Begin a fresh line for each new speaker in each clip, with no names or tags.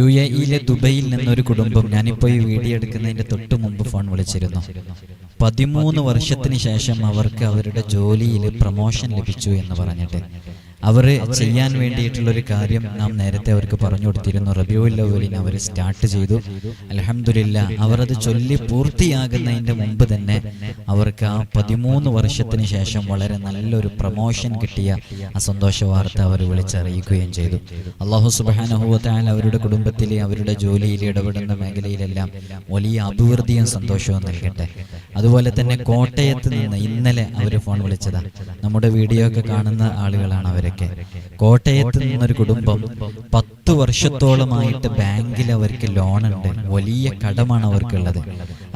UAE ദുബൈയിൽ നിന്നൊരു കുടുംബം, ഞാനിപ്പോൾ ഈ വീഡിയോ എടുക്കുന്നതിൻ്റെ തൊട്ട് മുമ്പ് ഫോൺ വിളിച്ചിരുന്നു. 13 വർഷത്തിന് ശേഷം അവർക്ക് അവരുടെ ജോലിയിൽ പ്രമോഷൻ ലഭിച്ചു എന്ന് പറഞ്ഞിട്ട് അവർ ചെയ്യാൻ വേണ്ടിയിട്ടുള്ളൊരു കാര്യം നാം നേരത്തെ അവർക്ക് പറഞ്ഞു കൊടുത്തിരുന്നു. റബീഉൽ അവ്വലിന് അവർ സ്റ്റാർട്ട് ചെയ്തു. അൽഹംദുലില്ലാ, അവർ അത് ചൊല്ലി പൂർത്തിയാകുന്നതിൻ്റെ മുമ്പ് തന്നെ അവർക്ക് ആ 13 വർഷത്തിന് ശേഷം വളരെ നല്ലൊരു പ്രമോഷൻ കിട്ടിയ ആ സന്തോഷ വാർത്ത അവർ വിളിച്ചറിയിക്കുകയും ചെയ്തു. അല്ലാഹു സുബ്ഹാനഹു വ തആല അവരുടെ കുടുംബത്തിലെ, അവരുടെ ജോലിയിൽ ഇടപെടുന്ന മേഖലയിലെല്ലാം വലിയ അഭിവൃദ്ധിയും സന്തോഷവും നൽകട്ടെ. അതുപോലെ തന്നെ കോട്ടയത്ത് നിന്ന് ഇന്നലെ അവർ ഫോൺ വിളിച്ചതാ. നമ്മുടെ വീഡിയോ ഒക്കെ കാണുന്ന ആളുകളാണ് അവരൊക്കെ. കോട്ടയത്ത് നിന്നൊരു കുടുംബം 10 വർഷത്തോളമായിട്ട് ബാങ്കിൽ അവർക്ക് ലോണുണ്ട്, വലിയ കടമാണ് അവർക്കുള്ളത്.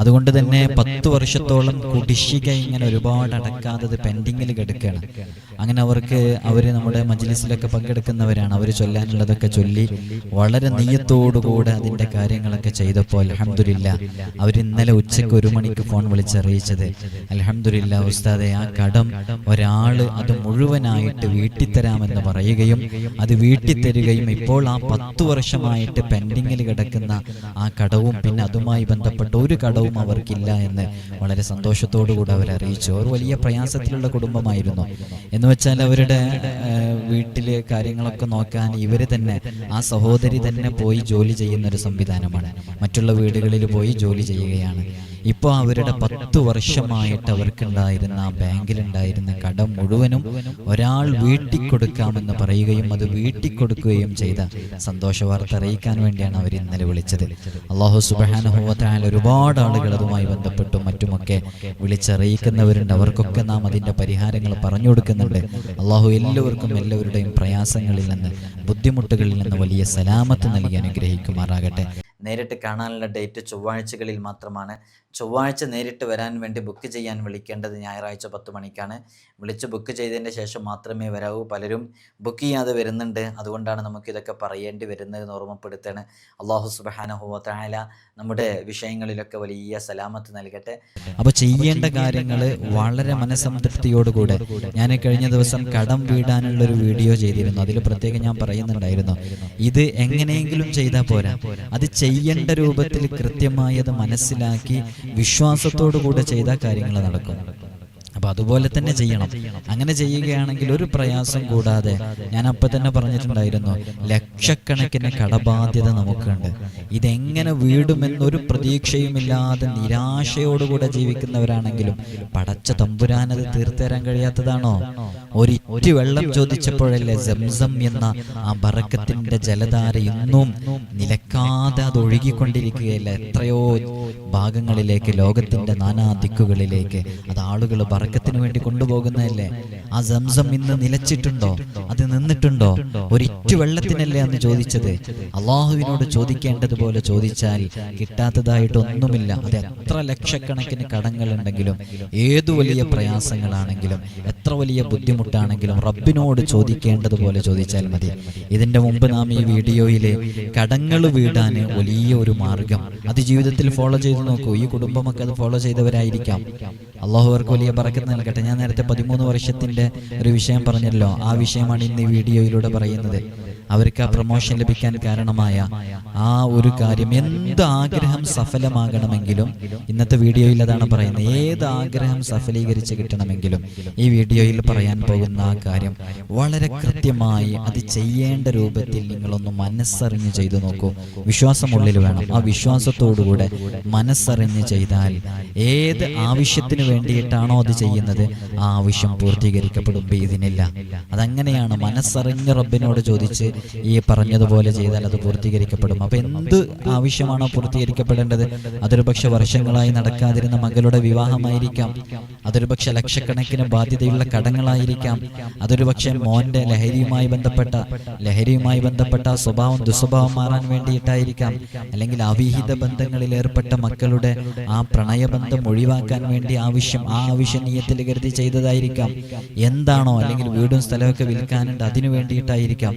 അതുകൊണ്ട് തന്നെ 10 വർഷത്തോളം കുടിശ്ശിക ഇങ്ങനെ ഒരുപാട് അടക്കാത്തത് പെൻഡിങ്ങിൽ കിടക്കുകയാണ്. അങ്ങനെ അവർ നമ്മുടെ മജ്ലിസിലൊക്കെ പങ്കെടുക്കുന്നവരാണ്. അവർ ചൊല്ലാനുള്ളതൊക്കെ ചൊല്ലി വളരെ നിയ്യത്തോടുകൂടെ അതിൻ്റെ കാര്യങ്ങളൊക്കെ ചെയ്തപ്പോൾ അൽഹംദുലില്ലാ, അവർ ഇന്നലെ ഉച്ചയ്ക്ക് 1 മണിക്ക് ഫോൺ വിളിച്ചറിയിച്ചത്, അൽഹംദുലില്ലാ ഉസ്താദെ, ആ കടം ഒരാൾ അത് മുഴുവനായിട്ട് വീട്ടിത്തരാമെന്ന് പറയുകയും അത് വീട്ടിത്തരികയും ഇപ്പോൾ ആ 10 വർഷമായിട്ട് പെൻഡിങ്ങിൽ കിടക്കുന്ന ആ കടവും പിന്നെ അതുമായി ബന്ധപ്പെട്ട ഒരു കടവും അവർക്കില്ല എന്ന് വളരെ സന്തോഷത്തോടുകൂടി അവർ അറിയിച്ചു. അവർ വലിയ പ്രയാസത്തിലുള്ള കുടുംബമായിരുന്നു. എന്ന് വെച്ചാൽ അവരുടെ വീട്ടിലെ കാര്യങ്ങളൊക്കെ നോക്കാൻ ഇവർ തന്നെ, ആ സഹോദരി തന്നെ പോയി ജോലി ചെയ്യുന്നൊരു സംവിധാനമാണ്. മറ്റുള്ള വീടുകളിൽ പോയി ജോലി ചെയ്യുകയാണ്. ഇപ്പോൾ അവരുടെ 10 വർഷമായിട്ട് അവർക്കുണ്ടായിരുന്ന ആ ബാങ്കിലുണ്ടായിരുന്ന കടം മുഴുവനും ഒരാൾ വീട്ടിക്കൊടുക്കാമെന്ന് പറയുകയും അത് വീട്ടിക്കൊടുക്കുകയും ചെയ്ത സന്തോഷ വാർത്ത അറിയിക്കാൻ വേണ്ടിയാണ് അവർ ഇന്നലെ വിളിച്ചത്. അല്ലാഹു സുബ്ഹാനഹു വ തആല ഒരുപാട് ആളുകൾ അതുമായി ബന്ധപ്പെട്ടും മറ്റുമൊക്കെ വിളിച്ചറിയിക്കുന്നവരുണ്ട്. അവർക്കൊക്കെ നാം അതിൻ്റെ പരിഹാരങ്ങൾ പറഞ്ഞു കൊടുക്കുന്നുണ്ട്. അല്ലാഹു എല്ലാവർക്കും എല്ലാവരുടെയും പ്രയാസങ്ങളിൽ നിന്ന്, ബുദ്ധിമുട്ടുകളിൽ നിന്ന് വലിയ സലാമത്ത് നൽകി അനുഗ്രഹിക്കുമാറാകട്ടെ. നേരിട്ട് കാണാനുള്ള ഡേറ്റ് ചൊവ്വാഴ്ചകളിൽ മാത്രമാണ്. ചൊവ്വാഴ്ച നേരിട്ട് വരാൻ വേണ്ടി ബുക്ക് ചെയ്യാൻ വിളിക്കേണ്ടത് ഞായറാഴ്ച 10 മണിക്കാണ്. വിളിച്ച് ബുക്ക് ചെയ്തതിൻ്റെ ശേഷം മാത്രമേ വരാവൂ. പലരും ബുക്ക് ചെയ്യാതെ വരുന്നുണ്ട്. അതുകൊണ്ടാണ് നമുക്കിതൊക്കെ പറയേണ്ടി വരുന്നതെന്ന് ഓർമ്മപ്പെടുത്താണ്. അല്ലാഹു സുബ്ഹാനഹു വ തആല നമ്മുടെ വിഷയങ്ങളിലൊക്കെ വലിയ സലാമത്ത് നൽകട്ടെ. അപ്പോൾ ചെയ്യേണ്ട കാര്യങ്ങൾ വളരെ മനസ്സംതൃപ്തിയോടുകൂടെ, ഞാൻ കഴിഞ്ഞ ദിവസം കടം വീടാനുള്ളൊരു വീഡിയോ ചെയ്തിരുന്നു. അതിൽ പ്രത്യേകം ഞാൻ പറയുന്നുണ്ടായിരുന്നു, ഇത് എങ്ങനെയെങ്കിലും ചെയ്താൽ പോരാ, അത് ചെയ്യേണ്ട രൂപത്തിൽ കൃത്യമായി അത് മനസ്സിലാക്കി വിശ്വാസത്തോടു കൂടെ ചെയ്ത കാര്യങ്ങൾ നടക്കും. അപ്പൊ അതുപോലെ തന്നെ ചെയ്യണം. അങ്ങനെ ചെയ്യുകയാണെങ്കിൽ ഒരു പ്രയാസം കൂടാതെ, ഞാൻ അപ്പം തന്നെ പറഞ്ഞിട്ടുണ്ടായിരുന്നു, ലക്ഷക്കണക്കിന് കടബാധ്യത നമുക്കുണ്ട്. ഇതെങ്ങനെ വീടുമെന്നൊരു പ്രതീക്ഷയുമില്ലാതെ നിരാശയോടുകൂടെ ജീവിക്കുന്നവരാണെങ്കിലും പടച്ച തമ്പുരാനത് തീർത്തരാൻ കഴിയാത്തതാണോ? ഒരിറ്റു വെള്ളം ചോദിച്ചപ്പോഴല്ലേ സംസം എന്ന ആ ബറക്കത്തിന്റെ ജലധാര ഇന്നും നിലക്കാതെ അത് ഒഴുകിക്കൊണ്ടിരിക്കുകയല്ല. എത്രയോ ഭാഗങ്ങളിലേക്ക്, ലോകത്തിന്റെ നാനാ ദിക്കുകളിലേക്ക് അത് ആളുകൾ ബറക്കത്തിന് വേണ്ടി കൊണ്ടുപോകുന്നതല്ലേ. ആ സംസം ഇന്ന് നിലച്ചിട്ടുണ്ടോ? അത് നിന്നിട്ടുണ്ടോ? ഒരിറ്റു വെള്ളത്തിനല്ലേ അന്ന് ചോദിച്ചത്? അള്ളാഹുവിനോട് ചോദിക്കേണ്ടതുപോലെ ചോദിച്ചാൽ കിട്ടാത്തതായിട്ടൊന്നുമില്ല. അത് എത്ര ലക്ഷക്കണക്കിന് കടങ്ങളുണ്ടെങ്കിലും, ഏതു വലിയ പ്രയാസങ്ങളാണെങ്കിലും, എത്ര വലിയ ബുദ്ധിമുട്ടാണെങ്കിലും റബ്ബിനോട് ചോദിക്കേണ്ടതുപോലെ ചോദിച്ചാൽ മതി. ഇതിന്റെ മുമ്പ് നാം ഈ വീഡിയോയിൽ കടങ്ങൾ വീടാൻ വലിയ ഒരു മാർഗം അത് ജീവിതത്തിൽ ഫോളോ ചെയ്ത് നോക്കൂ. ഈ കുടുംബമൊക്കെ അത് ഫോളോ ചെയ്തവരായിരിക്കാം. അള്ളാഹു അവർക്ക് വലിയ ബറക്കത്ത് നൽകട്ടെ. ഞാൻ നേരത്തെ 13 വർഷത്തിന്റെ ഒരു വിഷയം പറഞ്ഞല്ലോ, ആ വിഷയമാണ് ഇന്ന് ഈ വീഡിയോയിലൂടെ പറയുന്നത്. അവർക്ക് ആ പ്രമോഷൻ ലഭിക്കാൻ കാരണമായ ആ ഒരു കാര്യം, എന്ത് ആഗ്രഹം സഫലമാകണമെങ്കിലും, ഇന്നത്തെ വീഡിയോയിൽ അതാണ് പറയുന്നത്, ഏത് ആഗ്രഹം സഫലീകരിച്ച് കിട്ടണമെങ്കിലും ഈ വീഡിയോയിൽ പറയാൻ പോകുന്ന ആ കാര്യം വളരെ കൃത്യമായി അത് ചെയ്യേണ്ട രൂപത്തിൽ നിങ്ങളൊന്ന് മനസ്സറിഞ്ഞ് ചെയ്തു നോക്കൂ. വിശ്വാസമുള്ളിൽ വേണം. ആ വിശ്വാസത്തോടുകൂടെ മനസ്സറിഞ്ഞ് ചെയ്താൽ ഏത് ആവശ്യത്തിന് വേണ്ടിയിട്ടാണോ അത് ചെയ്യുന്നത്, ആ ആവശ്യം പൂർത്തീകരിക്കപ്പെടും ബിഇദ്നില്ല. അതങ്ങനെയാണ്. മനസ്സറിഞ്ഞ് റബ്ബിനോട് ചോദിച്ച് ഈ പറഞ്ഞതുപോലെ ചെയ്താൽ അത് പൂർത്തീകരിക്കപ്പെടും. അപ്പൊ എന്ത് ആവശ്യമാണോ പൂർത്തീകരിക്കപ്പെടേണ്ടത്, അതൊരു പക്ഷെ വർഷങ്ങളായി നടക്കാതിരുന്ന മകളുടെ വിവാഹമായിരിക്കാം, അതൊരു പക്ഷെ ലക്ഷക്കണക്കിന് ബാധ്യതയുള്ള കടങ്ങളായിരിക്കാം, അതൊരു പക്ഷെ മോന്റെ ലഹരിയുമായി ബന്ധപ്പെട്ട സ്വഭാവം ദുസ്വഭാവം മാറാൻ വേണ്ടിയിട്ടായിരിക്കാം, അല്ലെങ്കിൽ അവിഹിത ബന്ധങ്ങളിൽ ഏർപ്പെട്ട മക്കളുടെ ആ പ്രണയബന്ധം ഒഴിവാക്കാൻ വേണ്ടി ആ ആവശ്യം നിയ്യത്തിൽ കരുതി ചെയ്തതായിരിക്കാം. എന്താണോ, അല്ലെങ്കിൽ വീടും സ്ഥലമൊക്കെ വിൽക്കാനുണ്ട് അതിനു വേണ്ടിയിട്ടായിരിക്കാം.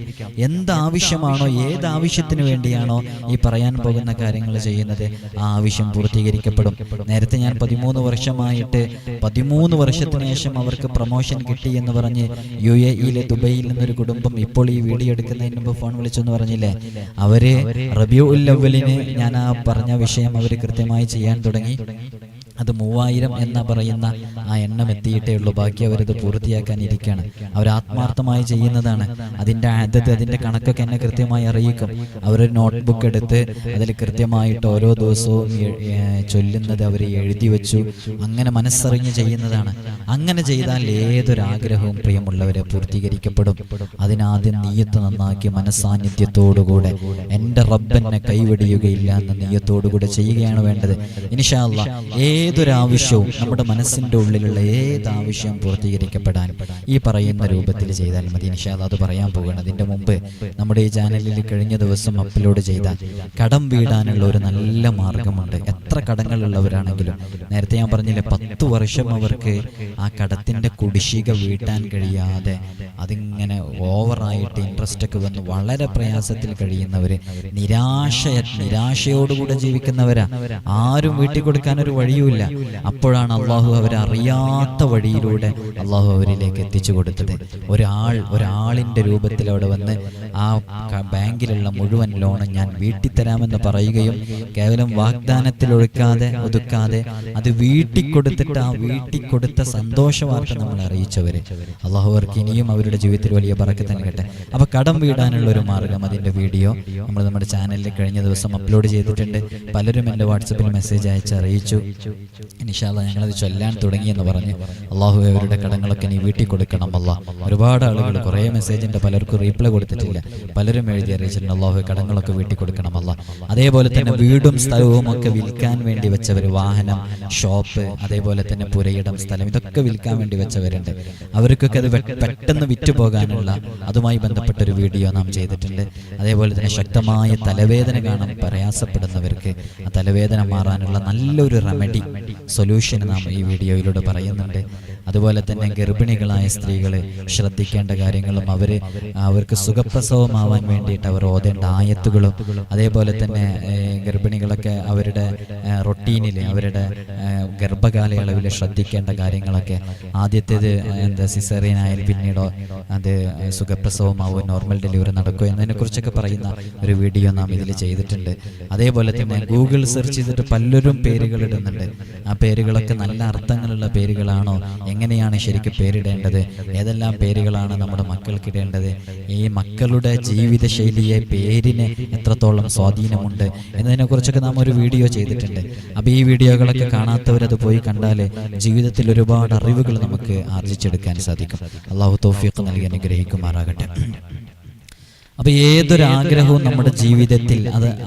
എന്താവശ്യമാണോ, ഏതാവശ്യത്തിന് വേണ്ടിയാണോ ഈ പറയാൻ പോകുന്ന കാര്യങ്ങൾ ചെയ്യുന്നത്, ആ ആവശ്യം പൂർത്തീകരിക്കപ്പെടും. നേരത്തെ ഞാൻ 13 വർഷമായിട്ട് 13 വർഷത്തിന് ശേഷം അവർക്ക് പ്രൊമോഷൻ കിട്ടി എന്ന് പറഞ്ഞ് UAE-യിലെ ദുബൈയിൽ നിന്നൊരു കുടുംബം ഇപ്പോൾ ഈ വീഡിയോ എടുക്കുന്നതിന് മുമ്പ് ഫോൺ വിളിച്ചെന്ന് പറഞ്ഞില്ലേ, അവര് റബീഉൽ അവ്വലിന് ഞാൻ ആ പറഞ്ഞ വിഷയം അവർ കൃത്യമായി ചെയ്യാൻ തുടങ്ങി. അത് 3000 എന്ന പറയുന്ന ആ എണ്ണം എത്തിയിട്ടേ ഉള്ളൂ. ബാക്കി അവരത് പൂർത്തിയാക്കാൻ ഇരിക്കുകയാണ്. അവർ ആത്മാർത്ഥമായി ചെയ്യുന്നതാണ്. അതിൻ്റെ കണക്കൊക്കെ എന്നെ കൃത്യമായി അറിയിക്കും. അവരൊരു നോട്ട്ബുക്ക് എടുത്ത് അതിൽ കൃത്യമായിട്ട് ഓരോ ദിവസവും ചൊല്ലുന്നത് അവർ എഴുതി വെച്ചു. അങ്ങനെ മനസ്സറിഞ്ഞ് ചെയ്യുന്നതാണ്. അങ്ങനെ ചെയ്താൽ ഏതൊരാഗ്രഹവും പ്രിയമുള്ളവരെ പൂർത്തീകരിക്കപ്പെടും. അതിനാദ്യം നീയത്ത് നന്നാക്കി മനസ്സാന്നിധ്യത്തോടുകൂടെ എൻ്റെ റബ്ബെന്നെ കൈവെടിയുകയില്ല എന്ന നീയത്തോടുകൂടെ ചെയ്യുകയാണ് വേണ്ടത്. ഇൻഷാ അല്ലാഹ് ഏതൊരാവശ്യവും നമ്മുടെ മനസ്സിൻ്റെ ഉള്ളിലുള്ള ഏതാവശ്യവും പൂർത്തീകരിക്കപ്പെടാൻ ഈ പറയുന്ന രൂപത്തിൽ ചെയ്താൽ മതി. ഇൻഷാ അല്ലാഹ് അത് പറയാൻ പോവുകയാണ്. അതിൻ്റെ മുമ്പ് നമ്മുടെ ഈ ചാനലിൽ കഴിഞ്ഞ ദിവസം അപ്ലോഡ് ചെയ്ത കടം വീടാനുള്ള ഒരു നല്ല മാർഗമുണ്ട്. എത്ര കടങ്ങളുള്ളവരാണെങ്കിലും, നേരത്തെ ഞാൻ പറഞ്ഞില്ലേ 10 വർഷം അവർക്ക് ആ കടത്തിൻ്റെ കുടിശ്ശിക വീട്ടാൻ കഴിയാതെ അതിങ്ങനെ ഓവറായിട്ട് ഇൻട്രസ്റ്റ് ഒക്കെ വന്ന് വളരെ പ്രയാസത്തിൽ കഴിയുന്നവർ, നിരാശയോടുകൂടെ ജീവിക്കുന്നവരാ. ആരും വീട്ടിൽ കൊടുക്കാൻ ഒരു വഴിയുമില്ല. അപ്പോഴാണ് അള്ളാഹു അവരെ അറിയാത്ത വഴിയിലൂടെ അള്ളാഹു അവരിലേക്ക് എത്തിച്ചു കൊടുത്തത്. ഒരാളിന്റെ രൂപത്തിൽ അവിടെ വന്ന് ആ ബാങ്കിലുള്ള മുഴുവൻ ലോണും ഞാൻ വീട്ടിത്തരാമെന്ന് പറയുകയും കേവലം വാഗ്ദാനത്തിൽ ഒതുക്കാതെ അത് വീട്ടിക്കൊടുത്തിട്ട് ആ വീട്ടിക്കൊടുത്ത സന്തോഷ വാർത്ത നമ്മൾ അറിയിച്ചവര്. അള്ളാഹു അവർക്ക് ഇനിയും അവരുടെ ജീവിതത്തിൽ വലിയ ബറക്കത്ത് നൽകട്ടെ. അപ്പൊ കടം വീടാനുള്ള ഒരു മാർഗം, അതിന്റെ വീഡിയോ നമ്മൾ നമ്മുടെ ചാനലിൽ കഴിഞ്ഞ ദിവസം അപ്ലോഡ് ചെയ്തിട്ടുണ്ട്. പലരും എൻ്റെ വാട്സപ്പിൽ മെസ്സേജ് അയച്ച് അറിയിച്ചു. ഇൻഷാ അല്ലാഹ് ഞങ്ങളത് ചൊല്ലാൻ തുടങ്ങിയെന്ന് പറഞ്ഞ് അള്ളാഹു അവരുടെ കടങ്ങളൊക്കെ നീ വീട്ടിൽ കൊടുക്കണം അല്ലാഹ്. ഒരുപാട് ആളുകൾ കുറേ മെസ്സേജിൻ്റെ പലർക്കും റീപ്ലൈ കൊടുത്തിട്ടില്ല. പലരും എഴുതി അറിയിച്ചിട്ടുണ്ട് അള്ളാഹു കടങ്ങളൊക്കെ വീട്ടിൽ കൊടുക്കണം അല്ലാഹ്. അതേപോലെ തന്നെ വീടും സ്ഥലവും ഒക്കെ വിൽക്കാൻ വേണ്ടി വെച്ചവർ, വാഹനം, ഷോപ്പ്, അതേപോലെ തന്നെ പുരയിടം, സ്ഥലം, ഇതൊക്കെ വിൽക്കാൻ വേണ്ടി വെച്ചവരുണ്ട്. അവർക്കൊക്കെ അത് പെട്ടെന്ന് വിറ്റുപോകാനുള്ള അതുമായി ബന്ധപ്പെട്ട ഒരു വീഡിയോ നാം ചെയ്തിട്ടുണ്ട്. അതേപോലെ തന്നെ ശക്തമായ തലവേദന കാണാൻ പ്രയാസപ്പെടുന്നവർക്ക് ആ തലവേദന മാറാനുള്ള നല്ലൊരു റെമഡി, സൊല്യൂഷൻ നാം ഈ വീഡിയോയിലൂടെ പറയുന്നുണ്ട്. അതുപോലെ തന്നെ ഗർഭിണികളായ സ്ത്രീകൾ ശ്രദ്ധിക്കേണ്ട കാര്യങ്ങളും അവർക്ക് സുഖപ്രസവമാവാൻ വേണ്ടിയിട്ട് അവർ ഓതേണ്ട ആയത്തുകളും, അതേപോലെ തന്നെ ഗർഭിണികളൊക്കെ അവരുടെ റൊട്ടീനിൽ അവരുടെ ഗർഭകാലയളവിൽ ശ്രദ്ധിക്കേണ്ട കാര്യങ്ങളൊക്കെ, ആദ്യത്തേത് സിസേറിയൻ ആയാലും പിന്നീടോ അത് സുഖപ്രസവമാവോ നോർമൽ ഡെലിവറി നടക്കുമോ എന്നതിനെക്കുറിച്ചൊക്കെ പറയുന്ന ഒരു വീഡിയോ നാം ഇതിൽ ചെയ്തിട്ടുണ്ട്. അതേപോലെ തന്നെ ഗൂഗിൾ സെർച്ച് ചെയ്തിട്ട് പലരും പേരുകൾ ഇടുന്നുണ്ട്. ആ പേരുകളൊക്കെ നല്ല അർത്ഥങ്ങളുള്ള പേരുകളാണോ, എങ്ങനെയാണ് ശരിക്കും പേരിടേണ്ടത്, ഏതെല്ലാം പേരുകളാണ് നമ്മുടെ മക്കൾക്കിടേണ്ടത്, ഈ മക്കളുടെ ജീവിതശൈലിയെ പേരിന് എത്രത്തോളം സ്വാധീനമുണ്ട് എന്നതിനെക്കുറിച്ചൊക്കെ നാം ഒരു വീഡിയോ ചെയ്തിട്ടുണ്ട്. അപ്പോൾ ഈ വീഡിയോകളൊക്കെ കാണാത്തവരത് പോയി കണ്ടാൽ ജീവിതത്തിൽ ഒരുപാട് അറിവുകൾ നമുക്ക് ആർജിച്ചെടുക്കാൻ സാധിക്കും. അള്ളാഹു തൗഫീഖ് നൽകി അനുഗ്രഹിക്കുമാറാകട്ടെ. അപ്പൊ ഏതൊരാഗ്രഹവും നമ്മുടെ ജീവിതത്തിൽ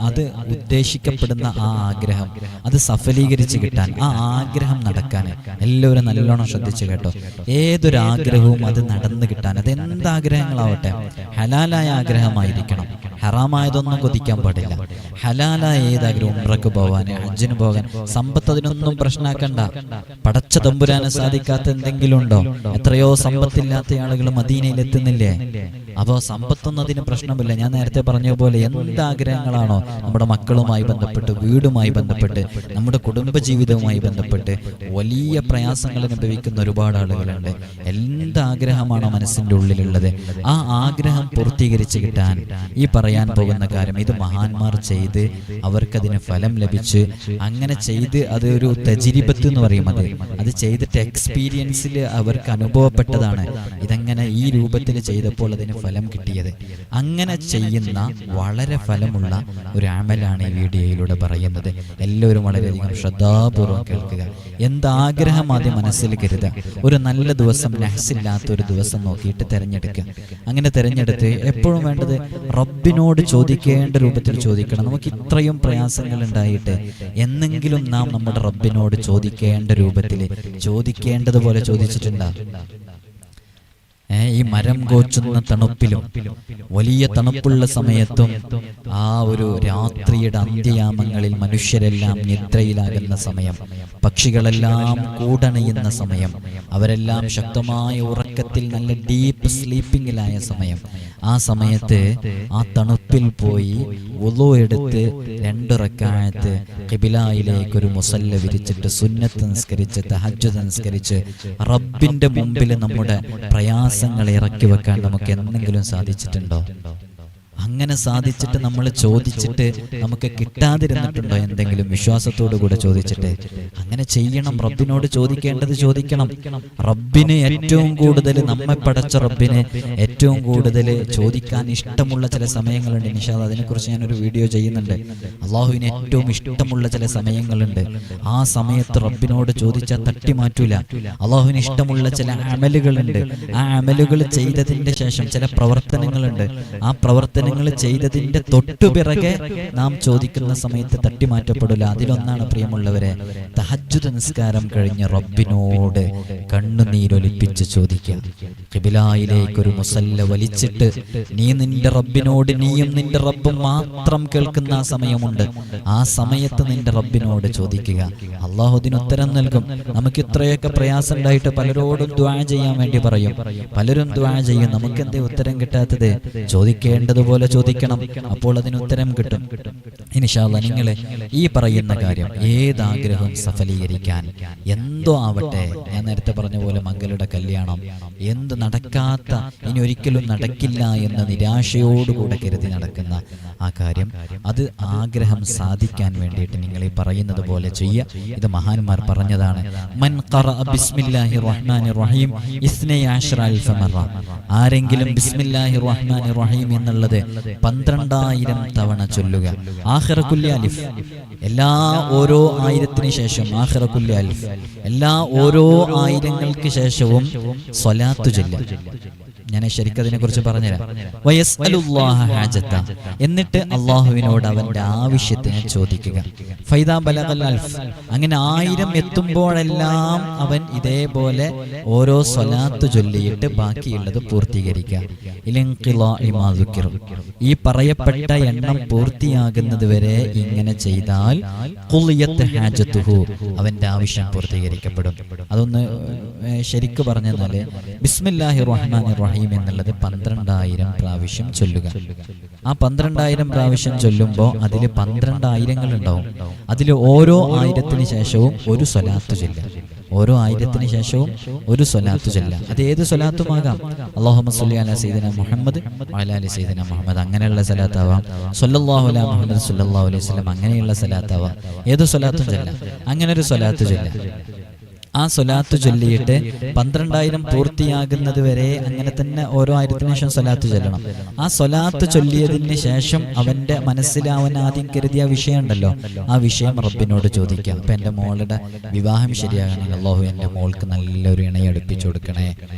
അത് ഉദ്ദേശിക്കപ്പെടുന്ന ആ ആഗ്രഹം അത് സഫലീകരിച്ച് കിട്ടാൻ, ആ ആഗ്രഹം നടക്കാൻ എല്ലാവരും നല്ലോണം ശ്രദ്ധിച്ചു കേട്ടോ. ഏതൊരാഗ്രഹവും അത് നടന്നു കിട്ടാൻ, അത് എന്താഗ്രഹങ്ങളാവട്ടെ, ഹലാലായ ആഗ്രഹമായിരിക്കണം. ഹറാമായതൊന്നും കൊതിക്കാൻ പാടില്ല. ഹലാലായ ഏതാഗ്രഹം, ഉംറക്ക് പോവാൻ, ഹജ്ജിന് പോകാൻ, സമ്പത്ത് അതിനൊന്നും പ്രശ്നമാക്കണ്ട. പടച്ച തമ്പുരാന് സാധിക്കാത്ത എന്തെങ്കിലും ഉണ്ടോ? എത്രയോ സമ്പത്തില്ലാത്ത ആളുകൾ മദീനയിൽ എത്തുന്നില്ലേ? അപ്പോൾ സമ്പത്തൊന്നും അതിന് പ്രശ്നമില്ല. ഞാൻ നേരത്തെ പറഞ്ഞ പോലെ എന്താഗ്രഹങ്ങളാണോ നമ്മുടെ മക്കളുമായി ബന്ധപ്പെട്ട്, വീടുമായി ബന്ധപ്പെട്ട്, നമ്മുടെ കുടുംബജീവിതവുമായി ബന്ധപ്പെട്ട് വലിയ പ്രയാസങ്ങൾ അനുഭവിക്കുന്ന ഒരുപാട് ആളുകളുണ്ട്. എന്താഗ്രഹമാണോ മനസ്സിൻ്റെ ഉള്ളിലുള്ളത് ആ ആഗ്രഹം പൂർത്തീകരിച്ച് കിട്ടാൻ ഈ പറയാൻ പോകുന്ന കാര്യം, ഇത് മഹാന്മാർ ചെയ്ത് അവർക്കതിന് ഫലം ലഭിച്ച്, അങ്ങനെ ചെയ്ത് അത് ഒരു തജ്രിബത്ത് എന്ന് പറയും, അത് ചെയ്തിട്ട് എക്സ്പീരിയൻസിൽ അവർക്ക് അനുഭവപ്പെട്ടതാണ്. ഇതങ്ങനെ ഈ രൂപത്തിൽ ചെയ്തപ്പോൾ അതിന് ഫലം കിട്ടിയത്. അങ്ങനെ ചെയ്യുന്ന വളരെ ഫലമുള്ള ഒരു അമലാണ് ഈ വീഡിയോയിലൂടെ പറയുന്നത്. എല്ലാവരും വളരെയധികം ശ്രദ്ധാപൂർവ്വം കേൾക്കുക. എന്താഗ്രഹം ആദ്യം മനസ്സിൽ കരുതുക. ഒരു നല്ല ദിവസം, നഹ്സില്ലാത്ത ഒരു ദിവസം നോക്കിയിട്ട് തിരഞ്ഞെടുക്കുക. അങ്ങനെ തിരഞ്ഞെടുത്ത് എപ്പോഴും വേണ്ടത് റബ്ബിനോട് ചോദിക്കേണ്ട രൂപത്തിൽ ചോദിക്കണം. നമുക്ക് ഇത്രയും പ്രയാസങ്ങൾ ഉണ്ടായിട്ട് എന്നെങ്കിലും നാം നമ്മുടെ റബ്ബിനോട് ചോദിക്കേണ്ട രൂപത്തിൽ ചോദിക്കേണ്ടതുപോലെ ചോദിച്ചിട്ടുണ്ടോ? ഈ മരം കോച്ചുന്ന തണുപ്പിലും വലിയ തണുപ്പുള്ള സമയത്തും ആ ഒരു രാത്രിയുടെ അന്ത്യയാമങ്ങളിൽ മനുഷ്യരെല്ലാം നിദ്രയിലാകുന്ന സമയം, പക്ഷികളെല്ലാം കൂടണയുന്ന സമയം, അവരെല്ലാം ശക്തമായ ഉറക്കത്തിൽ നല്ല ഡീപ്പ് സ്ലീപ്പിങ്ങിലായ സമയം, ആ സമയത്ത് ആ തണുപ്പിൽ പോയി വുളു എടുത്ത് 2 റക്അത്ത് ഖിബിലയിലേക്ക് ഒരു മുസല്ല വിരിച്ചിട്ട് സുന്നത്ത് നിസ്കരിച്ച് തഹജ്ജുദ് നിസ്കരിച്ച് റബ്ബിന്റെ മുമ്പിൽ നമ്മുടെ പ്രയാസങ്ങൾ ഇറക്കി വെക്കാൻ നമുക്ക് എന്തെങ്കിലും സാധിച്ചിട്ടുണ്ടോ? അങ്ങനെ സാധിച്ചിട്ട് നമ്മൾ ചോദിച്ചിട്ട് നമുക്ക് കിട്ടാതിരുന്നിട്ടുണ്ടോ? എന്തെങ്കിലും വിശ്വാസത്തോടു കൂടെ ചോദിച്ചിട്ട് അങ്ങനെ ചെയ്യണം. റബ്ബിനോട് ചോദിക്കേണ്ടത് ചോദിക്കണം. റബ്ബിന് ഏറ്റവും കൂടുതൽ, നമ്മെ പടച്ച റബ്ബിന് ഏറ്റവും കൂടുതൽ ചോദിക്കാൻ ഇഷ്ടമുള്ള ചില സമയങ്ങളുണ്ട്. ഇൻഷാ അല്ലാഹ് അതിനെക്കുറിച്ച് ഞാനൊരു വീഡിയോ ചെയ്യുന്നുണ്ട്. അള്ളാഹുവിന് ഏറ്റവും ഇഷ്ടമുള്ള ചില സമയങ്ങളുണ്ട്. ആ സമയത്ത് റബ്ബിനോട് ചോദിച്ചാൽ തട്ടി മാറ്റൂല. അള്ളാഹുവിന് ഇഷ്ടമുള്ള ചില അമലുകളുണ്ട്. ആ അമലുകൾ ചെയ്തതിന്റെ ശേഷം ചില പ്രവർത്തനങ്ങളുണ്ട്. ആ പ്രവർത്തനങ്ങൾ ചെയ്തതിന്റെ തൊട്ടുപിറകെ നാം ചോദിക്കുന്ന സമയത്ത് തട്ടിമാറ്റപ്പെടില്ല. അതിലൊന്നാണ് പ്രിയമുള്ളവരെ, തഹജ്ജുദ് നിസ്കാരം കഴിഞ്ഞ് റബ്ബിനോട് കണ്ണുനീരൊലിപ്പിച്ച് ചോദിക്കുക. ഖിബിലയിലേക്ക് ഒരു മുസല്ല വലിച്ചിട്ട് നീ നിന്റെ റബ്ബിനോട്, നീയും നിന്റെ റബ്ബും മാത്രം കേൾക്കുന്ന ആ സമയമുണ്ട്. ആ സമയത്ത് നിന്റെ റബ്ബിനോട് ചോദിക്കുക. അള്ളാഹു അതിന് ഉത്തരം നൽകും. നമുക്ക് ഇത്രയൊക്കെ പ്രയാസം ഉണ്ടായിട്ട് പലരോടും ദുആ ചെയ്യാൻ വേണ്ടി പറയും. പലരും ദുആ ചെയ്യും. നമുക്കെന്തേ ഉത്തരം കിട്ടാത്തത്? ചോദിക്കേണ്ടതുപോലെ ചോദിക്കണം. അപ്പോൾ അതിന് ഉത്തരം കിട്ടും. ഇൻഷാ അല്ലാഹ് നിങ്ങൾ ഈ പറയുന്ന കാര്യം, ഏതാഗ്രഹം സഫലീകരിക്കാൻ, എന്തോ ആവട്ടെ, ഞാൻ നേരത്തെ പറഞ്ഞ പോലെ മകളുടെ കല്യാണം, എന്ത് നടക്കാത്ത, ഇനി ഒരിക്കലും നടക്കില്ല എന്ന് നിരാശയോടുകൂടെ കരുതി നടക്കുന്ന ആ കാര്യം, അത് ആഗ്രഹം സാധിക്കാൻ വേണ്ടിയിട്ട് നിങ്ങൾ ഈ പറയുന്നത് പോലെ ചെയ്യുക. ഇത് മഹാന്മാർ പറഞ്ഞതാണ്. മൻ ഖറഅ ബിസ്മില്ലാഹിർ റഹ്മാനിർ റഹീം 12,000 മറ, ആരെങ്കിലും ബിസ്മില്ലാഹിർ റഹ്മാനിർ റഹീം എന്നുള്ളത് 12,000 തവണ ചൊല്ലുക. ആഖിറ കുല്ലി അലിഫ്, എല്ലാ ഓരോ 1000ത്തിന് ശേഷം, ആഖിറ കുല്ലി അലിഫ്, എല്ലാ ഓരോ 1000ങ്ങൾക്ക് ശേഷവും സ്വലാത്തു ചൊല്ലുക. ഞാൻ ശരിക്കും അതിനെക്കുറിച്ച് പറഞ്ഞുതരാം. വയസ്അലുല്ലാഹ ഹാജത, എന്നിട്ട് അള്ളാഹുവിനോട് അവന്റെ ആവശ്യത്തിനെ ചോദിക്കുക. ഫൈദാ ബലഗൽ അൽഫ്, അങ്ങനെ 1000 എത്തുമ്പോഴെല്ലാം അവൻ ഇതേപോലെ ഓരോ സ്വലാത്ത് ചൊല്ലിയിട്ട് ബാക്കിയുള്ളത് പൂർത്തീകരിക്കുക. ഇലൻഖിലാഇ മാ ദുക്കിറ, ഈ പറയപ്പെട്ട എണ്ണം പൂർത്തിയാകുന്നത് വരെ ഇങ്ങനെ ചെയ്താൽ ഖുളിയത്ത് ഹാജതുഹു, അവന്റെ ആവശ്യം പൂർത്തീകരിക്കപ്പെടും. അതൊന്ന് ശരിക്ക് പറഞ്ഞാൽ ബിസ്മില്ലാഹിർ റഹ്മാനിർ റഹീം എന്നുള്ളത് 12,000 പ്രാവശ്യം ചൊല്ലുക. ആ 12,000 പ്രാവശ്യം ചൊല്ലുമ്പോൾ അതിൽ 12,000 ഉണ്ടാവും. അതിൽ ഓരോ 1000ത്തിന് ശേഷവും ഒരു സ്വലാത്ത് ചൊല്ലുക. ഓരോ 1000ത്തിന് ശേഷവും ഒരു സ്വലാത്ത് ചൊല്ലുക. അത് ഏത് സ്വലാത്തുമാകാം. അല്ലാഹുമ്മ സ്വല്ലി അലാ സയ്യിദിനാ മുഹമ്മദ് വഅലാ ആലി സയ്യിദിനാ മുഹമ്മദ്, അങ്ങനെയുള്ള സ്വലാത്താവാം. സ്വല്ലല്ലാഹു അലാ മുഹമ്മദ് സ്വല്ലല്ലാഹു അലൈഹി വസല്ലം, അങ്ങനെയുള്ള സ്വലാത്താവാം. ഏത് സ്വലാത്തും ചൊല്ലുക. അങ്ങനെ ഒരു സ്വലാത്ത് ചൊല്ലുക. ആ സ്വലാത്ത് ചൊല്ലിയിട്ട് 12,000 പൂർത്തിയാകുന്നത് വരെ അങ്ങനെ തന്നെ ഓരോ 1000ത്തിന് ശേഷം സ്വലാത്ത് ചൊല്ലണം. ആ സ്വലാത്ത് ചൊല്ലിയതിന് ശേഷം അവന്റെ മനസ്സിൽ അവൻ ആദ്യം കരുതിയ വിഷയം ഉണ്ടല്ലോ, ആ വിഷയം റബ്ബിനോട് ചോദിക്കാം. അപ്പൊ എന്റെ മോളുടെ വിവാഹം ശരിയാകണമെങ്കിൽ അല്ലാഹു എന്റെ മോൾക്ക് നല്ലൊരു ഇണയെ അടുപ്പിച്ചു കൊടുക്കണേ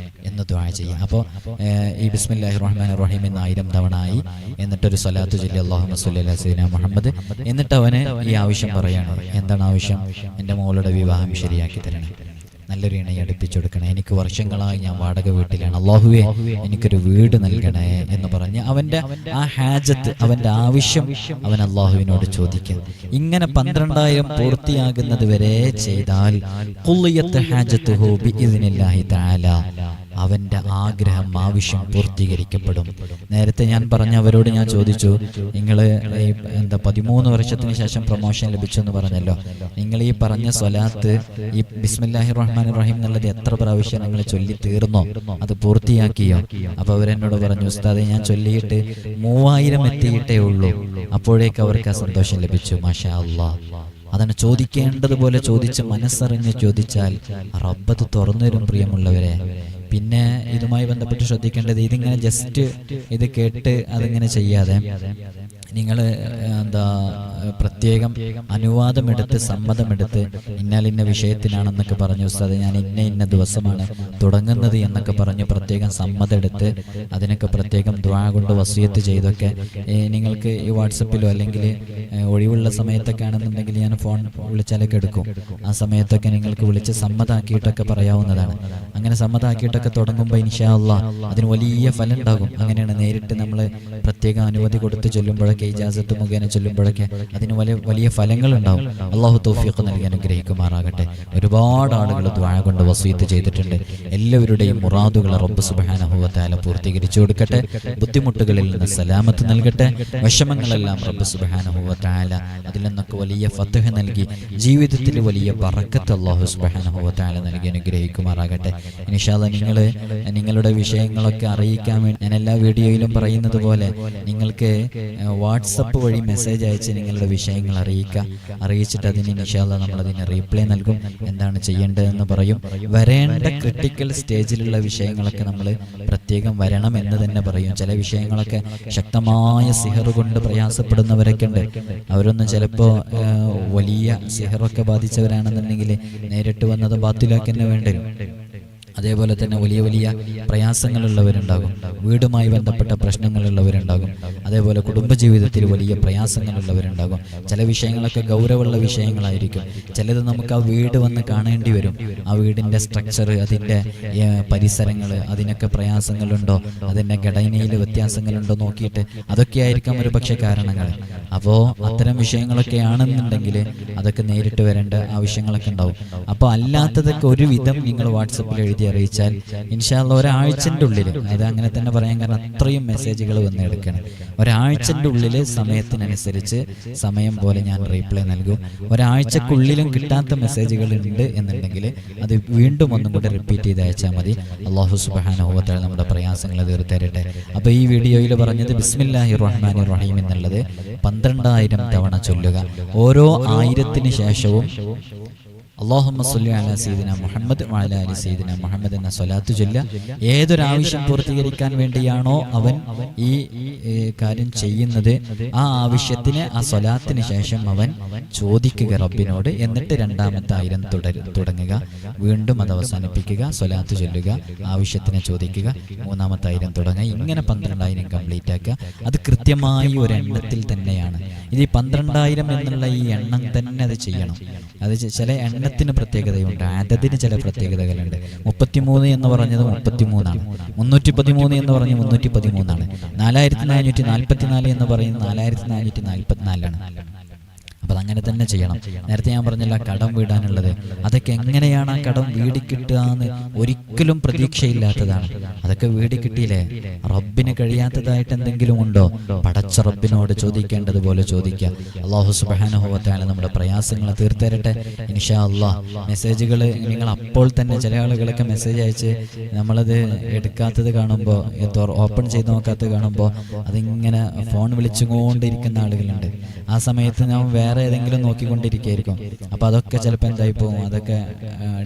എന്ന് ദുആ ചെയ്യാം. അപ്പോൾ ഈ ബിസ്മില്ലാഹിർ റഹ്മാനിർ റഹീം എന്ന് 1000 തവണ ആയി. എന്നിട്ടൊരു സ്വലാത്ത് ചൊല്ലി അല്ലാഹുമ്മ സ്വല്ലി അലാ സയ്യിദിനാ മുഹമ്മദ്. എന്നിട്ട് അവന് ഈ ആവശ്യം പറയാണ്. എന്താണ് ആവശ്യം? എൻ്റെ മോളുടെ വിവാഹം ശരിയാക്കി തരണേ, നല്ലൊരു ഇണയെ അടുപ്പിച്ചെടുക്കണേ, എനിക്ക് വർഷങ്ങളായി ഞാൻ വാടക വീട്ടിലാണ്, അല്ലാഹുവേ എനിക്കൊരു വീട് നൽകണേ എന്ന് പറഞ്ഞ് അവന്റെ ആ ഹാജത്ത്, അവന്റെ ആവശ്യം അവൻ അല്ലാഹുവിനോട് ചോദിക്കും. ഇങ്ങനെ 12,000 പൂർത്തിയാകുന്നത് വരെ ചെയ്താൽ ഖുളിയത്ത് ഹാജത്തുഹു ബിഇദ്നില്ലാഹി തആല, അവന്റെ ആഗ്രഹം, ആവശ്യം പൂർത്തീകരിക്കപ്പെടും. നേരത്തെ ഞാൻ പറഞ്ഞവരോട് ഞാൻ ചോദിച്ചു, നിങ്ങൾ 13 വർഷത്തിന് ശേഷം പ്രൊമോഷൻ ലഭിച്ചു എന്ന് പറഞ്ഞല്ലോ, നിങ്ങൾ ഈ പറഞ്ഞ സ്വലാത്ത്, ഈ ബിസ്മില്ലാഹിർ റഹ്മാനിർ റഹീം എന്നുള്ളത് എത്ര പ്രാവശ്യം നിങ്ങൾ ചൊല്ലി തീർന്നോ? അത് പൂർത്തിയാക്കിയോ? അപ്പൊ അവരെന്നോട് പറഞ്ഞു, ഉസ്താദേ ഞാൻ ചൊല്ലിയിട്ട് 3000 എത്തിയിട്ടേ ഉള്ളൂ. അപ്പോഴേക്ക് അവർക്ക് ആ സന്തോഷം ലഭിച്ചു. മാഷാ അല്ലാഹ്. അതാണ് ചോദിക്കേണ്ടതുപോലെ ചോദിച്ച് മനസ്സറിഞ്ഞ് ചോദിച്ചാൽ റബ്ബത്ത് തുറന്നു തരും പ്രിയമുള്ളവരെ. പിന്നെ ഇതുമായി ബന്ധപ്പെട്ട് ശ്രദ്ധിക്കേണ്ടത്, ഇതിങ്ങനെ ജസ്റ്റ് ഇത് കേട്ട് അതിങ്ങനെ ചെയ്യാതെ നിങ്ങൾ പ്രത്യേകം അനുവാദമെടുത്ത് സമ്മതമെടുത്ത് ഇന്ന വിഷയത്തിനാണെന്നൊക്കെ പറഞ്ഞു, ഉസ്താദ് ഞാൻ ഇന്ന ദിവസമാണ് തുടങ്ങുന്നത് എന്നൊക്കെ പറഞ്ഞു പ്രത്യേകം സമ്മതമെടുത്ത് അതിനൊക്കെ പ്രത്യേകം ദുആ കൊണ്ട് വസിയത്ത് ചെയ്തൊക്കെ നിങ്ങൾക്ക് ഈ വാട്സപ്പിലോ അല്ലെങ്കിൽ ഒഴിവുള്ള സമയത്തൊക്കെ ആണെന്നുണ്ടെങ്കിൽ ഞാൻ ഫോൺ വിളിച്ചാലൊക്കെ എടുക്കും. ആ സമയത്തൊക്കെ നിങ്ങൾക്ക് വിളിച്ച് സമ്മതാക്കിയിട്ടൊക്കെ പറയാവുന്നതാണ്. അങ്ങനെ സമ്മതാക്കിയിട്ടൊക്കെ ഇതൊക്കെ തുടങ്ങുമ്പോൾ ഇൻഷാ അല്ലാഹ് അതിന് വലിയ ഫലം ഉണ്ടാകും. അങ്ങനെയാണ് നേരിട്ട് നമ്മൾ പ്രത്യേക അനുമതി കൊടുത്ത് ചൊല്ലുമ്പോഴൊക്കെ, ഇജാസത്ത് മുഖേന ചൊല്ലുമ്പോഴൊക്കെ അതിന് വലിയ ഫലങ്ങൾ ഉണ്ടാവും. അള്ളാഹു തൗഫീഖ് നൽകി അനുഗ്രഹിക്കുമാറാകട്ടെ. ഒരുപാട് ആളുകൾ ദുആ കൊണ്ട് വസീയത്ത് ചെയ്തിട്ടുണ്ട്. എല്ലാവരുടെയും മുറാദുകൾ റബ്ബ് സുബ്ഹാനഹു വ തആല പൂർത്തീകരിച്ചു കൊടുക്കട്ടെ. ബുദ്ധിമുട്ടുകളിൽ നിന്ന് സലാമത്ത് നൽകട്ടെ. വിഷമങ്ങളെല്ലാം റബ്ബ് സുബ്ഹാനഹു വ തആല അതിൽ നിന്നൊക്കെ വലിയ ഫത്ഹ് നൽകി ജീവിതത്തിൽ വലിയ ബറക്കത്ത് അല്ലാഹു സുബ്ഹാനഹു വ തആല നൽകി അനുഗ്രഹിക്കുമാറാകട്ടെ. ഇൻഷാ അല്ലാഹ് നിങ്ങളുടെ വിഷയങ്ങളൊക്കെ അറിയിക്കാൻ വേണ്ടി ഞാൻ എല്ലാ വീഡിയോയിലും പറയുന്നത് പോലെ നിങ്ങൾക്ക് വാട്സപ്പ് വഴി മെസ്സേജ് അയച്ച് നിങ്ങളുടെ വിഷയങ്ങൾ അറിയിച്ചിട്ട് അതിന് ഇൻഷാ അല്ലാഹ് നമ്മളതിന് റീപ്ലൈ നൽകും. എന്താണ് ചെയ്യേണ്ടതെന്ന് പറയും. വരേണ്ട ക്രിട്ടിക്കൽ സ്റ്റേജിലുള്ള വിഷയങ്ങളൊക്കെ നമ്മൾ പ്രത്യേകം വരണം എന്ന് തന്നെ പറയും. ചില വിഷയങ്ങളൊക്കെ ശക്തമായ സിഹർ കൊണ്ട് പ്രയാസപ്പെടുന്നവരൊക്കെ ഉണ്ട്. അവരൊന്നും ചിലപ്പോൾ വലിയ സിഹറൊക്കെ ബാധിച്ചവരാണെന്നുണ്ടെങ്കിൽ നേരിട്ട് വന്നത് ബാത്തിലാക്കി തന്നെ വേണ്ടി വരും. അതേപോലെ തന്നെ വലിയ പ്രയാസങ്ങളുള്ളവരുണ്ടാകും. വീടുമായി ബന്ധപ്പെട്ട പ്രശ്നങ്ങളുള്ളവരുണ്ടാകും. അതേപോലെ കുടുംബജീവിതത്തിൽ വലിയ പ്രയാസങ്ങളുള്ളവരുണ്ടാകും. ചില വിഷയങ്ങളൊക്കെ ഗൗരവമുള്ള വിഷയങ്ങളായിരിക്കും. ചിലത് നമുക്ക് ആ വീട് വന്ന് കാണേണ്ടി വരും. ആ വീടിൻ്റെ സ്ട്രക്ചർ, അതിൻ്റെ പരിസരങ്ങൾ, അതിനൊക്കെ പ്രയാസങ്ങളുണ്ടോ, അതിൻ്റെ ഘടനയിൽ വ്യത്യാസങ്ങളുണ്ടോ നോക്കിയിട്ട് അതൊക്കെ ആയിരിക്കാം ഒരു പക്ഷേ കാരണങ്ങൾ. അപ്പോൾ അത്തരം വിഷയങ്ങളൊക്കെ ആണെന്നുണ്ടെങ്കിൽ അതൊക്കെ നേരിട്ട് വരേണ്ട ആവശ്യങ്ങളൊക്കെ ഉണ്ടാവും. അപ്പോൾ അല്ലാത്തതൊക്കെ ഒരുവിധം നിങ്ങൾ വാട്സപ്പിൽ എഴുതി അറിയിച്ചാൽ ഇൻഷാ അല്ലാഹ് ഒരാഴ്ചൻ്റെ ഉള്ളിൽ, അത് അങ്ങനെ തന്നെ പറയാൻ കാരണം അത്രയും മെസ്സേജുകൾ വന്ന് എടുക്കണം. ഒരാഴ്ചൻ്റെ ഉള്ളിൽ സമയത്തിനനുസരിച്ച് സമയം പോലെ ഞാൻ റീപ്ലൈ നൽകും. ഒരാഴ്ചക്കുള്ളിലും കിട്ടാത്ത മെസ്സേജുകൾ ഉണ്ട് എന്നുണ്ടെങ്കിൽ അത് വീണ്ടും ഒന്നും കൂടെ റിപ്പീറ്റ് ചെയ്ത് അയച്ചാൽ മതി. അല്ലാഹു സുബ്ഹാനഹു വ തആല നമ്മുടെ പ്രയാസങ്ങൾ തീർത്തരട്ടെ. അപ്പോൾ ഈ വീഡിയോയിൽ പറഞ്ഞത് ബിസ്മില്ലാഹിർ റഹ്മാനിർ റഹീം എന്നുള്ളത് 12,000 തവണ ചൊല്ലുക. ഓരോ 1000-ന് ശേഷവും അല്ലാഹുമ്മ സ്വല്ലി അലാ സയ്യിദിന മുഹമ്മദ് വഅലാ ആലി സയ്യിദിന മുഹമ്മദ് എന്ന സ്വലാത്ത് ചൊല്ലുക. ഏതൊരാവശ്യം പൂർത്തീകരിക്കാൻ വേണ്ടിയാണോ അവൻ ഈ കാര്യം ചെയ്യുന്നത്, ആ ആവശ്യത്തിന് ആ സ്വലാത്തിന് ശേഷം അവൻ ചോദിക്കുക റബ്ബിനോട്. എന്നിട്ട് രണ്ടാമത്തെ 1000 തുടങ്ങുക, വീണ്ടും അത് അവസാനിപ്പിക്കുക, സ്വലാത്ത് ചൊല്ലുക, ആവശ്യത്തിന് ചോദിക്കുക, മൂന്നാമത്തെ 1000 തുടങ്ങുക. ഇങ്ങനെ 12,000 കംപ്ലീറ്റ് ആക്കുക. അത് കൃത്യമായി ഒരു എണ്ണത്തിൽ തന്നെയാണ്. ഇത് 12,000 എന്നുള്ള ഈ എണ്ണം തന്നെ അത് ചെയ്യണം. അത് ചില എണ്ണത്തിന് പ്രത്യേകതയുണ്ട്, അതതിന് ചില പ്രത്യേകതകളുണ്ട്. 33 എന്ന് പറഞ്ഞത് 33 ആണ്, 313 എന്ന് പറഞ്ഞ് 313 ആണ്, 4444 എന്ന് പറയുന്നത് 4444 ആണ്. അപ്പോൾ അതങ്ങനെ തന്നെ ചെയ്യണം. നേരത്തെ ഞാൻ പറഞ്ഞില്ല കടം വീടാനുള്ളത്, അതൊക്കെ എങ്ങനെയാണ് ആ കടം വീടിക്കിട്ടുക എന്ന് ഒരിക്കലും പ്രതീക്ഷയില്ലാത്തതാണ്. അതൊക്കെ വീടിക്കിട്ടിയില്ലേ, റബ്ബിന് കഴിയാത്തതായിട്ട് എന്തെങ്കിലും ഉണ്ടോ? പടച്ച റബ്ബിനോട് ചോദിക്കേണ്ടതുപോലെ ചോദിക്കുക. അല്ലാഹു സുബ്ഹാനഹു വ തആല നമ്മുടെ പ്രയാസങ്ങൾ തീർത്തരട്ടെ ഇൻഷാ അല്ലാഹ്. മെസ്സേജുകൾ നിങ്ങൾ അപ്പോൾ തന്നെ, ചില ആളുകളൊക്കെ മെസ്സേജ് അയച്ച് നമ്മളത് എടുക്കാത്തത് കാണുമ്പോൾ, ഓപ്പൺ ചെയ്ത് നോക്കാത്തത് കാണുമ്പോൾ അതിങ്ങനെ ഫോൺ വിളിച്ചുകൊണ്ടിരിക്കുന്ന ആളുകളുണ്ട്. ആ സമയത്ത് ഞാൻ വേറെ ഏതെങ്കിലും നോക്കിക്കൊണ്ടിരിക്കുകയായിരിക്കും. അപ്പോൾ അതൊക്കെ ചിലപ്പോൾ എന്തായി പോകും, അതൊക്കെ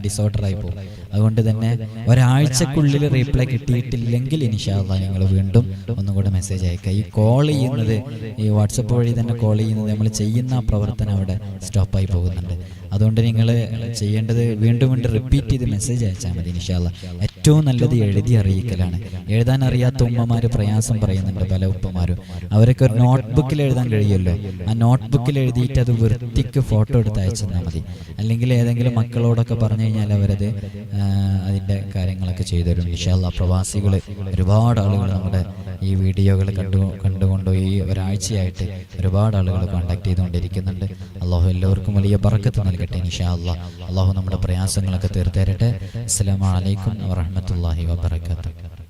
ഡിസോർഡറായി പോകും. അതുകൊണ്ട് തന്നെ ഒരാഴ്ചക്കുള്ളിൽ റീപ്ലൈ കിട്ടിയിട്ടില്ലെങ്കിൽ ഇൻഷാ അല്ലാഹ് നിങ്ങൾ വീണ്ടും ഒന്നും കൂടെ മെസ്സേജ് അയക്കുക. ഈ കോൾ ചെയ്യുന്നത്, ഈ വാട്സപ്പ് വഴി തന്നെ കോൾ ചെയ്യുന്നത്, നമ്മൾ ചെയ്യുന്ന ആ പ്രവർത്തനം അവിടെ സ്റ്റോപ്പായി പോകുന്നുണ്ട്. അതുകൊണ്ട് നിങ്ങൾ ചെയ്യേണ്ടത് വീണ്ടും റിപ്പീറ്റ് ചെയ്ത് മെസ്സേജ് അയച്ചാൽ മതി ഇൻഷാ അല്ലാഹ്. ഏറ്റവും നല്ലത് എഴുതി അറിയിക്കലാണ്. എഴുതാൻ അറിയാത്ത ഉമ്മമാർ പ്രയാസം പറയുന്നുണ്ട്, പല ഉപ്പമാരും. അവരൊക്കെ ഒരു നോട്ട്ബുക്കിൽ എഴുതാൻ കഴിയുമല്ലോ, ആ നോട്ട്ബുക്കിൽ എഴുതിയിട്ട് അത് വൃത്തിക്ക് ഫോട്ടോ എടുത്ത് അയച്ചെന്നാൽ മതി. അല്ലെങ്കിൽ ഏതെങ്കിലും മക്കളോടൊക്കെ പറഞ്ഞു കഴിഞ്ഞാൽ അവരത് അതിൻ്റെ കാര്യങ്ങളൊക്കെ ചെയ്തു തരും ഇൻഷാ അല്ലാഹ്. പ്രവാസികൾ ഒരുപാട് ആളുകൾ നമ്മുടെ ഈ വീഡിയോകൾ കണ്ടുകൊണ്ട് ഈ ഒരാഴ്ചയായിട്ട് ഒരുപാട് ആളുകൾ കോൺടാക്ട് ചെയ്തുകൊണ്ടിരിക്കുന്നുണ്ട്. അല്ലാഹു എല്ലാവർക്കും വലിയ ബറക്കത്ത് നൽകട്ടെ ഇൻഷാ അല്ലാഹ്. അല്ലാഹു നമ്മുടെ പ്രയാസങ്ങളൊക്കെ തീർത്തരട്ടെ. അസ്സലാമു അലൈക്കും വറഹ്മത്തുള്ളാഹി വബറകാതുഹു.